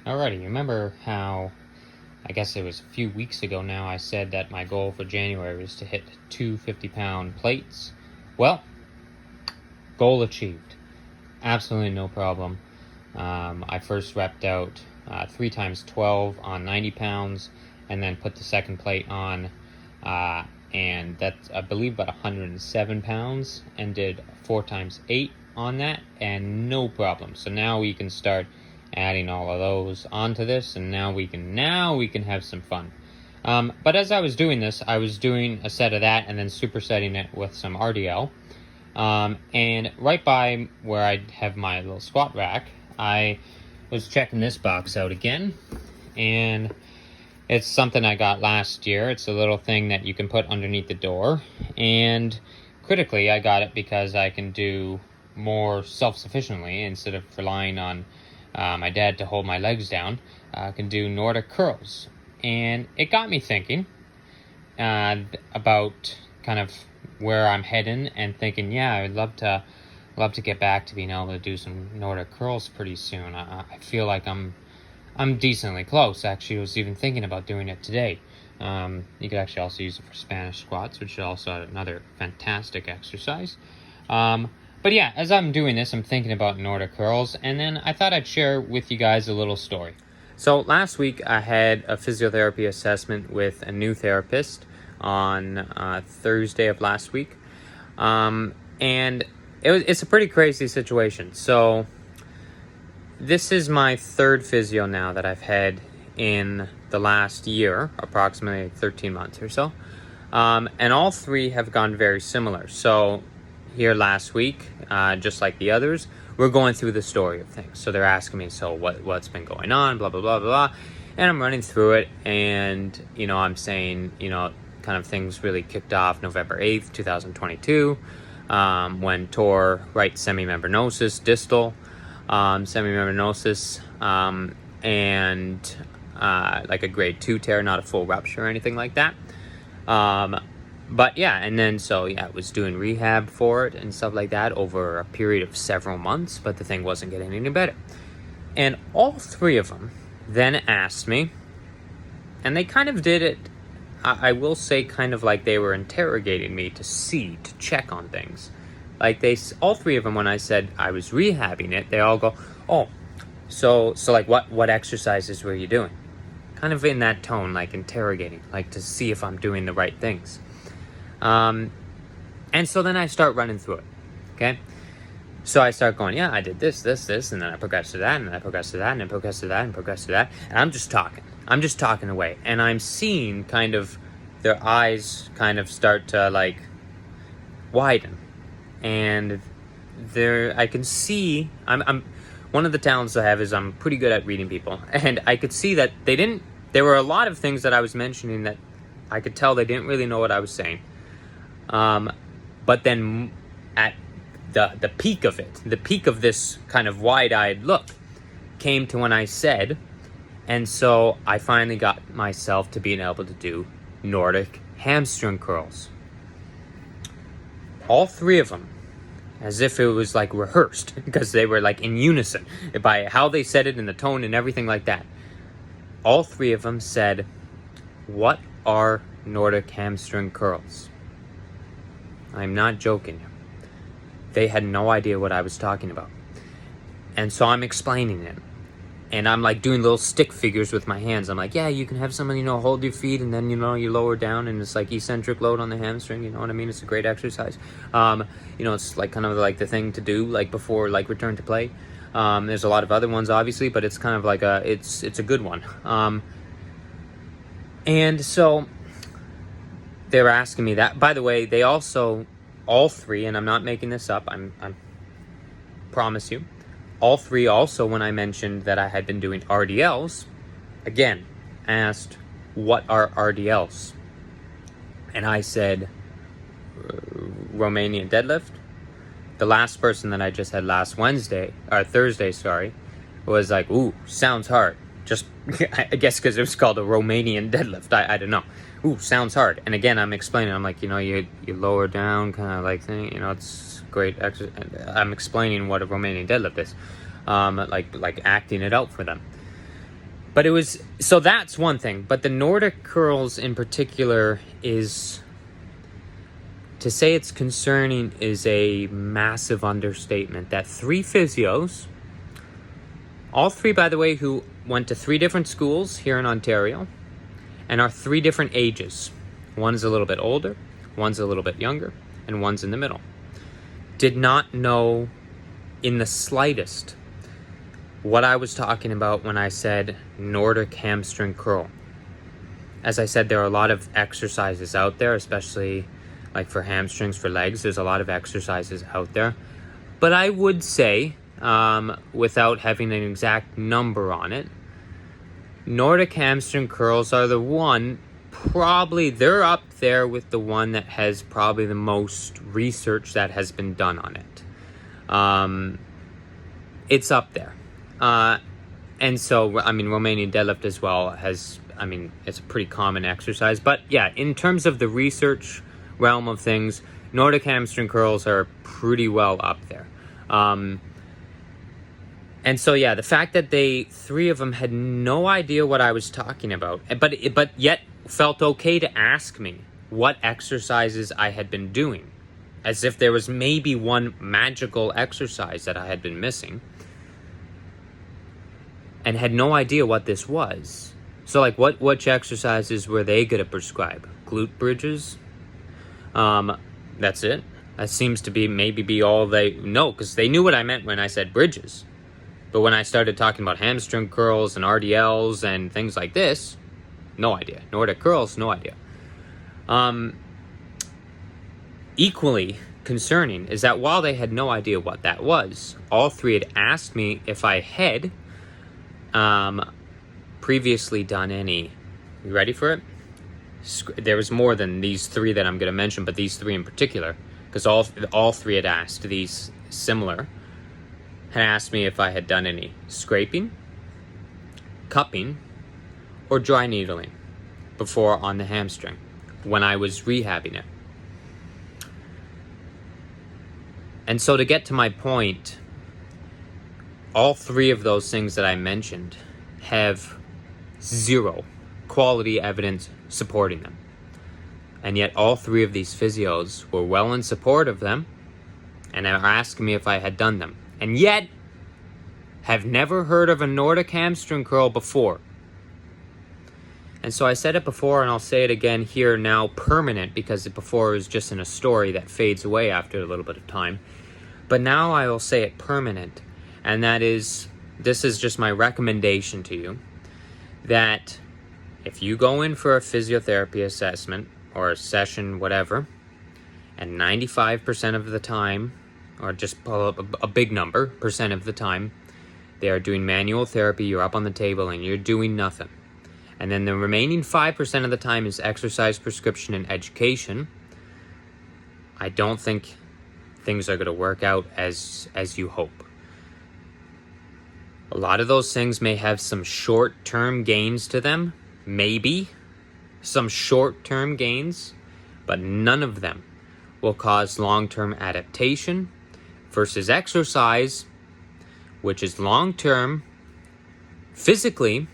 Alrighty, you remember how, I guess it was a few weeks ago now, I said that my goal for January was to hit two 50-pound plates? Well, goal achieved. Absolutely no problem. I first repped out 3 times 12 on 90 pounds, and then put the second plate on, and that's, I believe, about 107 pounds, and did 4 times 8 on that, and no problem. So now we can start adding all of those onto this, and now we can have some fun. But as I was doing this, I was doing a set of that and then supersetting it with some RDL. And right by where I have my little squat rack, I was checking this box out again, and it's something I got last year. It's a little thing that you can put underneath the door, and critically, I got it because I can do more self-sufficiently instead of relying on my dad to hold my legs down. I can do Nordic curls, and it got me thinking about kind of where I'm heading, and thinking, yeah, I'd love to get back to being able to do some Nordic curls pretty soon. I feel like I'm decently close. Actually, I was even thinking about doing it today. You could actually also use it for Spanish squats, which is also another fantastic exercise. But yeah, as I'm doing this, I'm thinking about Nordic curls, and then I thought I'd share with you guys a little story. So last week I had a physiotherapy assessment with a new therapist on Thursday of last week, and it's a pretty crazy situation. So this is my third physio now that I've had in the last year, approximately 13 months or so, and all three have gone very similar. So here last week, just like the others, we're going through the story of things. So they're asking me, so what's been going on, blah, blah, blah, blah, blah. And I'm running through it, and, I'm saying, kind of things really kicked off November 8th, 2022, when tore right semimembranosus, distal semimembranosus, and like a grade 2 tear, not a full rupture or anything like that. But yeah, and then I was doing rehab for it and stuff like that over a period of several months, but the thing wasn't getting any better. And all three of them then asked me, and they kind of did it, I will say, kind of like they were interrogating me to check on things. Like all three of them, when I said I was rehabbing it, they all go, oh, so like what exercises were you doing? Kind of in that tone, like interrogating, like to see if I'm doing the right things. And so then I start running through it, okay? So I start going, yeah, I did this, and then I progressed to that, and then I progressed to that, and I progressed to that, and progressed to that, and I'm just talking away, and I'm seeing kind of their eyes kind of start to, like, widen, and I can see, I'm one of the talents I have is I'm pretty good at reading people, and I could see that there were a lot of things that I was mentioning that I could tell they didn't really know what I was saying. But then at the peak of it, the peak of this kind of wide-eyed look came to when I said, and so I finally got myself to being able to do Nordic hamstring curls. All three of them, as if it was like rehearsed, because they were like in unison by how they said it and the tone and everything like that. All three of them said, "What are Nordic hamstring curls?" I'm not joking. They had no idea what I was talking about. And so I'm explaining it. And I'm like doing little stick figures with my hands. I'm like, yeah, you can have someone, hold your feet, and then, you lower down, and it's like eccentric load on the hamstring, you know what I mean? It's a great exercise. It's like kind of like the thing to do, like before, like return to play. There's a lot of other ones, obviously, but it's kind of like it's a good one. And so they were asking me that. By the way, they also, all three, and I'm not making this up, I'm promise you, all three also, when I mentioned that I had been doing RDLs, again, asked, what are RDLs? And I said, Romanian deadlift. The last person that I just had Thursday, was like, ooh, sounds hard. Just, I guess because it was called a Romanian deadlift. I don't know. Ooh, sounds hard. And again, I'm explaining. I'm like, you lower down, kind of like thing. It's great exercise. I'm explaining what a Romanian deadlift is. Like acting it out for them. But it was, so that's one thing. But the Nordic curls in particular is, to say it's concerning is a massive understatement. That 3 physios, all 3, by the way, who went to 3 different schools here in Ontario and are 3 different ages. One's a little bit older, one's a little bit younger, and one's in the middle. Did not know in the slightest what I was talking about when I said Nordic hamstring curl. As I said, there are a lot of exercises out there, especially like for hamstrings, for legs. There's a lot of exercises out there. But I would say, without having an exact number on it, Nordic hamstring curls are the one, probably they're up there with the one that has probably the most research that has been done on it. It's up there. And so, I mean, Romanian deadlift as well has, I mean, it's a pretty common exercise. But yeah, in terms of the research realm of things, Nordic hamstring curls are pretty well up there. And so, yeah, the fact that 3 of them had no idea what I was talking about, but yet felt okay to ask me what exercises I had been doing, as if there was maybe one magical exercise that I had been missing, and had no idea what this was. So, like, which exercises were they going to prescribe? Glute bridges? That's it. That seems to be all they know, because they knew what I meant when I said bridges. But when I started talking about hamstring curls and RDLs and things like this, no idea. Nordic curls, no idea. Equally concerning is that while they had no idea what that was, all 3 had asked me if I had previously done any. You ready for it? There was more than these 3 that I'm going to mention, but these 3 in particular, because all 3 had asked these similar, had asked me if I had done any scraping, cupping, or dry needling before on the hamstring when I was rehabbing it. And so, to get to my point, all 3 of those things that I mentioned have 0 quality evidence supporting them. And yet all 3 of these physios were well in support of them and are asking me if I had done them. And yet have never heard of a Nordic hamstring curl before. And so I said it before, and I'll say it again here now, permanent, because before it was just in a story that fades away after a little bit of time. But now I will say it permanent. And that is, this is just my recommendation to you, that if you go in for a physiotherapy assessment or a session, whatever, and 95% of the time, or just pull up a big number, percent of the time, they are doing manual therapy, you're up on the table and you're doing nothing. And then the remaining 5% of the time is exercise, prescription, and education. I don't think things are going to work out as you hope. A lot of those things may have some short-term gains to them, maybe some short-term gains, but none of them will cause long-term adaptation versus exercise, which is long-term physically,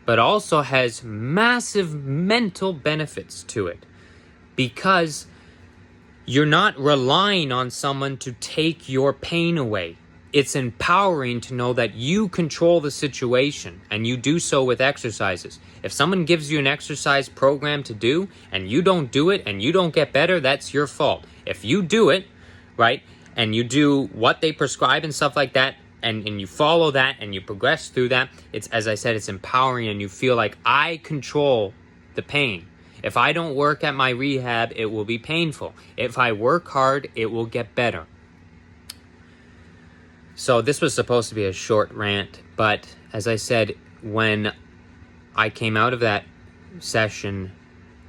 but also has massive mental benefits to it, because you're not relying on someone to take your pain away. It's empowering to know that you control the situation, and you do so with exercises. If someone gives you an exercise program to do and you don't do it and you don't get better, that's your fault. If you do it, right, and you do what they prescribe and stuff like that, and you follow that and you progress through that, it's, as I said, it's empowering, and you feel like I control the pain. If I don't work at my rehab, it will be painful. If I work hard, it will get better. So this was supposed to be a short rant, but as I said, when I came out of that session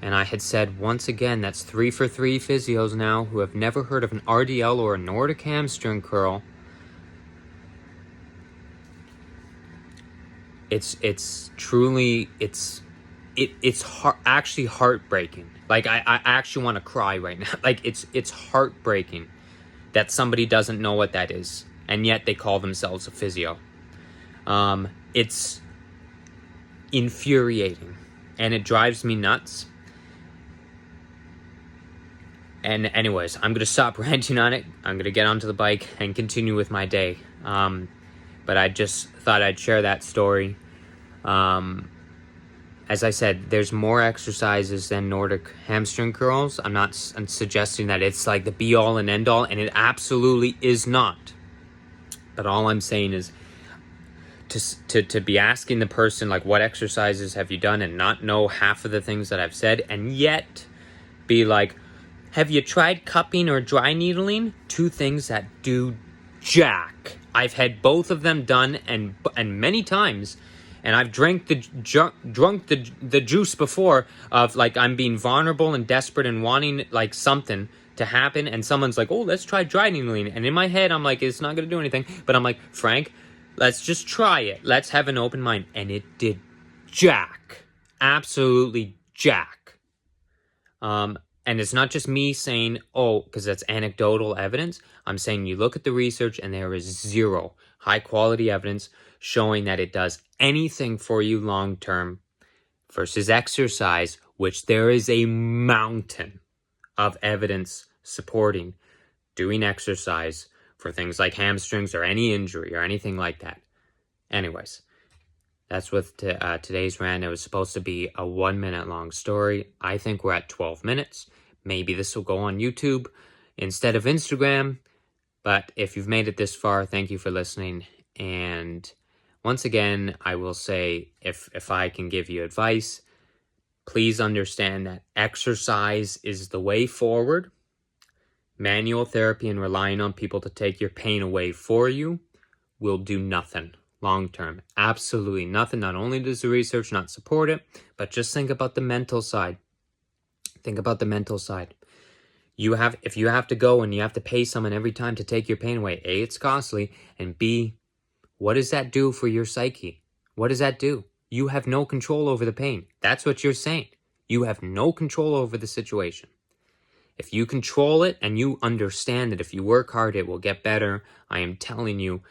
and I had said, once again, that's 3 for 3 physios now who have never heard of an RDL or a Nordic hamstring curl, it's truly, it's actually heartbreaking. Like, I actually want to cry right now. Like, it's heartbreaking that somebody doesn't know what that is, and yet they call themselves a physio. It's infuriating, and it drives me nuts. And anyways, I'm going to stop ranting on it. I'm going to get onto the bike and continue with my day. But I just thought I'd share that story. As I said, there's more exercises than Nordic hamstring curls. I'm not suggesting that it's like the be-all and end-all, and it absolutely is not. But all I'm saying is to be asking the person, like, what exercises have you done, and not know half of the things that I've said, and yet be like, have you tried cupping or dry needling? Two things that do jack. I've had both of them done, and many times, and I've drunk the juice before of, like, I'm being vulnerable and desperate and wanting, like, something to happen, and someone's like, oh, let's try dry needling, and in my head I'm like, it's not gonna do anything, but I'm like, Frank, let's just try it. Let's have an open mind. And it did jack. Absolutely jack. And it's not just me saying, oh, because that's anecdotal evidence. I'm saying you look at the research and there is zero high quality evidence showing that it does anything for you long term versus exercise, which there is a mountain of evidence supporting doing exercise for things like hamstrings or any injury or anything like that. Anyways, that's with today's rant. It was supposed to be a 1 minute long story. I think we're at 12 minutes. Maybe this will go on YouTube instead of Instagram. But if you've made it this far, thank you for listening. And once again, I will say, if I can give you advice, please understand that exercise is the way forward. Manual therapy and relying on people to take your pain away for you will do nothing long term. Absolutely nothing. Not only does the research not support it, but just think about the mental side. Think about the mental side. If you have to go and you have to pay someone every time to take your pain away, A, it's costly, and B, what does that do for your psyche? What does that do? You have no control over the pain. That's what you're saying. You have no control over the situation. If you control it and you understand that if you work hard, it will get better, I am telling you,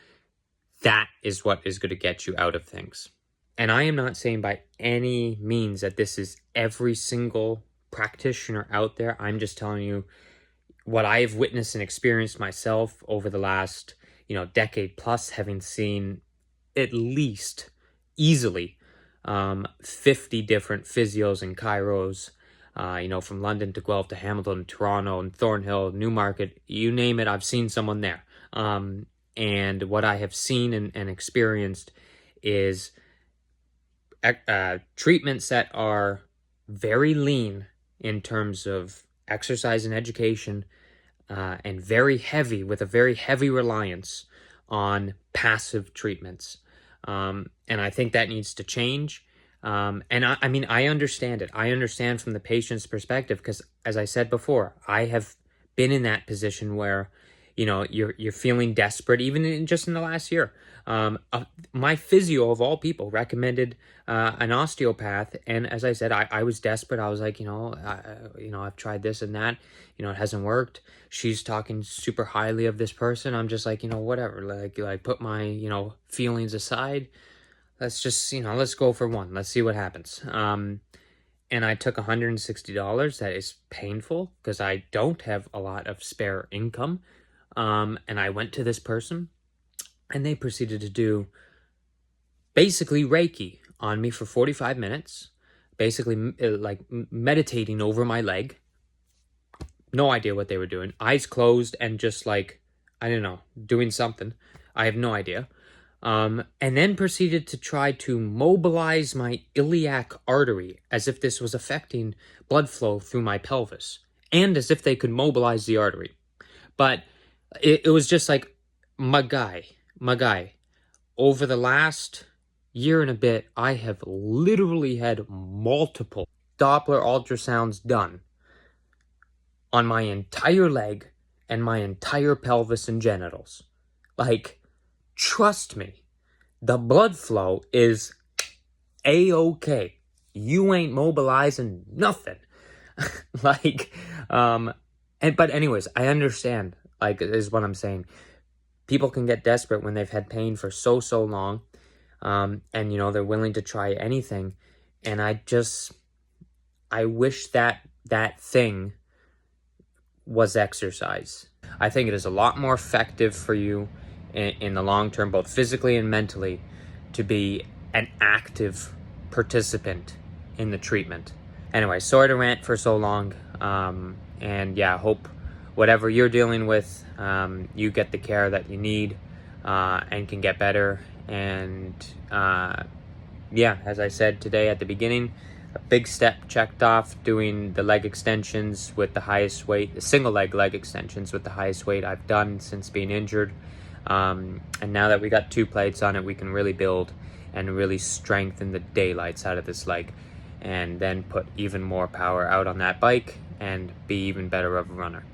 that is what is going to get you out of things. And I am not saying by any means that this is every single practitioner out there. I'm just telling you what I have witnessed and experienced myself over the last, decade plus, having seen at least easily 50 different physios and chiros, from London to Guelph to Hamilton, Toronto, and Thornhill, Newmarket, you name it, I've seen someone there. And what I have seen and experienced is treatments that are very lean in terms of exercise and education, and very heavy, with a very heavy reliance on passive treatments. And I think that needs to change. And I understand it. I understand from the patient's perspective, because as I said before, I have been in that position where, you're feeling desperate, even just in the last year. My physio of all people recommended an osteopath, and as I said, I was desperate. I was like, I've tried this and that, it hasn't worked. She's talking super highly of this person. I'm just like, whatever. Like put my feelings aside. Let's just let's go for one. Let's see what happens. And I took $160. That is painful because I don't have a lot of spare income. And I went to this person, and they proceeded to do basically Reiki on me for 45 minutes, basically like meditating over my leg. No idea what they were doing. Eyes closed and just like, I don't know, doing something. I have no idea. And then proceeded to try to mobilize my iliac artery as if this was affecting blood flow through my pelvis, and as if they could mobilize the artery. But it was just like, my guy, over the last year and a bit, I have literally had multiple Doppler ultrasounds done on my entire leg and my entire pelvis and genitals. Like, trust me, the blood flow is A-okay. You ain't mobilizing nothing. But anyways, I understand, is what I'm saying. People can get desperate when they've had pain for so long. And you know, they're willing to try anything. And I wish that thing was exercise. I think it is a lot more effective for you in the long term, both physically and mentally, to be an active participant in the treatment. Anyway, sorry to rant for so long. And yeah, hope whatever you're dealing with, you get the care that you need and can get better. And yeah, as I said today at the beginning, a big step checked off, doing the leg extensions with the highest weight, the single leg extensions with the highest weight I've done since being injured. And now that we got 2 plates on it, we can really build and really strengthen the daylights out of this leg, and then put even more power out on that bike and be even better of a runner.